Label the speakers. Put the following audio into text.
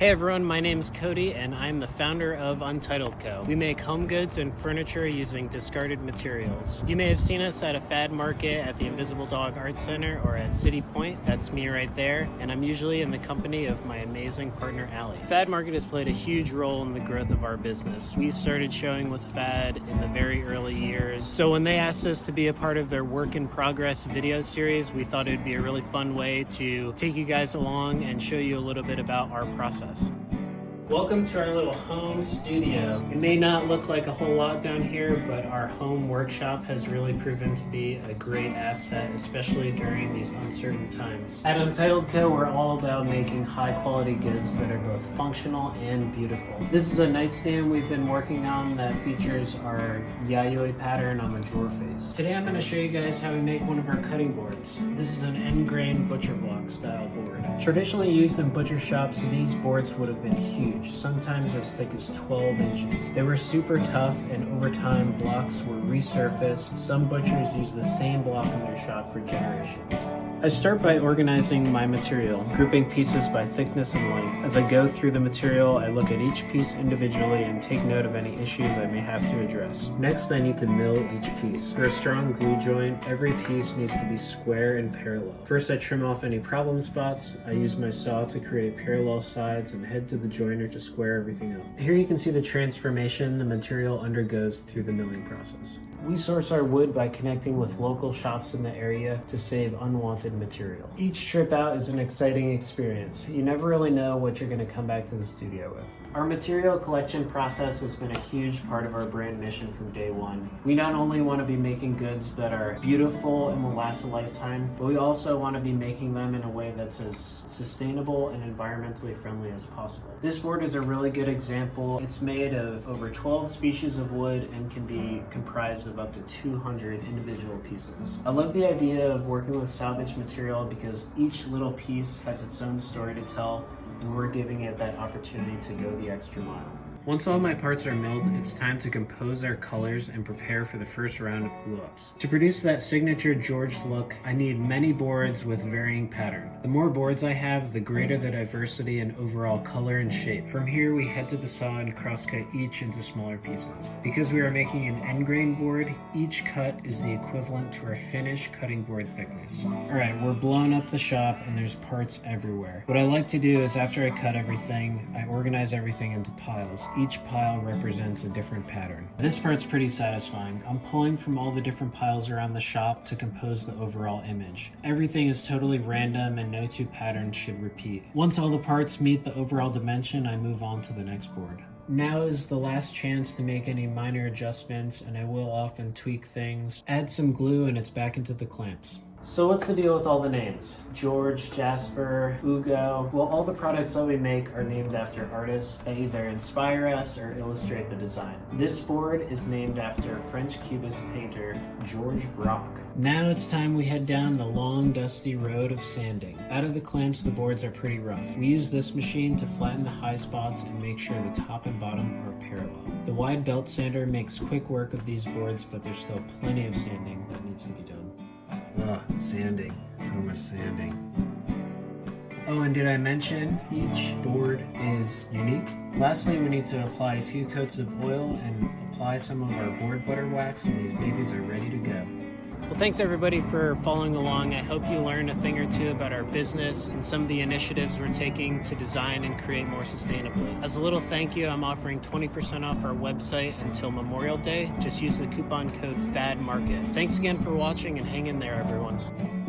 Speaker 1: Hey everyone, my name is Cody and I'm the founder of Untitled Co. We make home goods and furniture using discarded materials. You may have seen us at a fad market at the Invisible Dog Art Center or at City Point. That's me right there, and I'm usually in the company of my amazing partner Allie. Fad market has played a huge role in the growth of our business. We started showing with Fad in the very early years, so when they asked us to be a part of their work in progress video series, we thought it'd be a really fun way to take you guys along and show you a little bit about our process. Welcome to our little home studio. It may not look like a whole lot down here, but our home workshop has really proven to be a great asset, especially during these uncertain times. At Untitled Co, we're all about making high quality goods that are both functional and beautiful. This is a nightstand we've been working on that features our yayoi pattern on the drawer face. Today I'm going to show you guys how we make one of our cutting boards. This is an end grain butcher block style board. Traditionally used in butcher shops, these boards would have been huge, sometimes as thick as 12 inches. They were super tough, and over time blocks were resurfaced. Some butchers use the same block in their shop for generations. I start by organizing my material, grouping pieces by thickness and length. As I go through the material, I look at each piece individually and take note of any issues I may have to address. Next, I need to mill each piece. For a strong glue joint, every piece needs to be square and parallel. First, I trim off any problem spots. I use my saw to create parallel sides and head to the joiner to square everything up. Here you can see the transformation the material undergoes through the milling process. We source our wood by connecting with local shops in the area to save unwanted material. Each trip out is an exciting experience. You never really know what you're going to come back to the studio with. Our material collection process has been a huge part of our brand mission from day one. We not only want to be making goods that are beautiful and will last a lifetime, but we also want to be making them in a way that's as sustainable and environmentally friendly as possible. This board is a really good example. It's made of over 12 species of wood and can be comprised of up to 200 individual pieces. I love the idea of working with salvage material because each little piece has its own story to tell, and we're giving it that opportunity to go the extra mile. Once all my parts are milled, it's time to compose our colors and prepare for the first round of glue-ups. To produce that signature George look, I need many boards with varying pattern. The more boards I have, the greater the diversity in overall color and shape. From here, we head to the saw and cross-cut each into smaller pieces. Because we are making an end grain board, each cut is the equivalent to our finished cutting board thickness. Alright, we're blowing up the shop and there's parts everywhere. What I like to do is after I cut everything, I organize everything into piles. Each pile represents a different pattern. This part's pretty satisfying. I'm pulling from all the different piles around the shop to compose the overall image. Everything is totally random and no two patterns should repeat. Once all the parts meet the overall dimension, I move on to the next board. Now is the last chance to make any minor adjustments, and I will often tweak things. Add some glue and it's back into the clamps. So what's the deal with all the names? George, Jasper, Hugo. Well, all the products that we make are named after artists that either inspire us or illustrate the design. This board is named after French Cubist painter Georges Braque. Now it's time we head down the long, dusty road of sanding. Out of the clamps, the boards are pretty rough. We use this machine to flatten the high spots and make sure the top and bottom are parallel. The wide belt sander makes quick work of these boards, but there's still plenty of sanding that needs to be done. Sanding. So much sanding. Oh, and did I mention each board is unique? Lastly, we need to apply a few coats of oil and apply some of our board butter wax, and these babies are ready to go. Well, thanks everybody for following along. I hope you learned a thing or two about our business and some of the initiatives we're taking to design and create more sustainably. As a little thank you, I'm offering 20% off our website until Memorial Day. Just use the coupon code FADMARKET. Thanks again for watching and hang in there, everyone.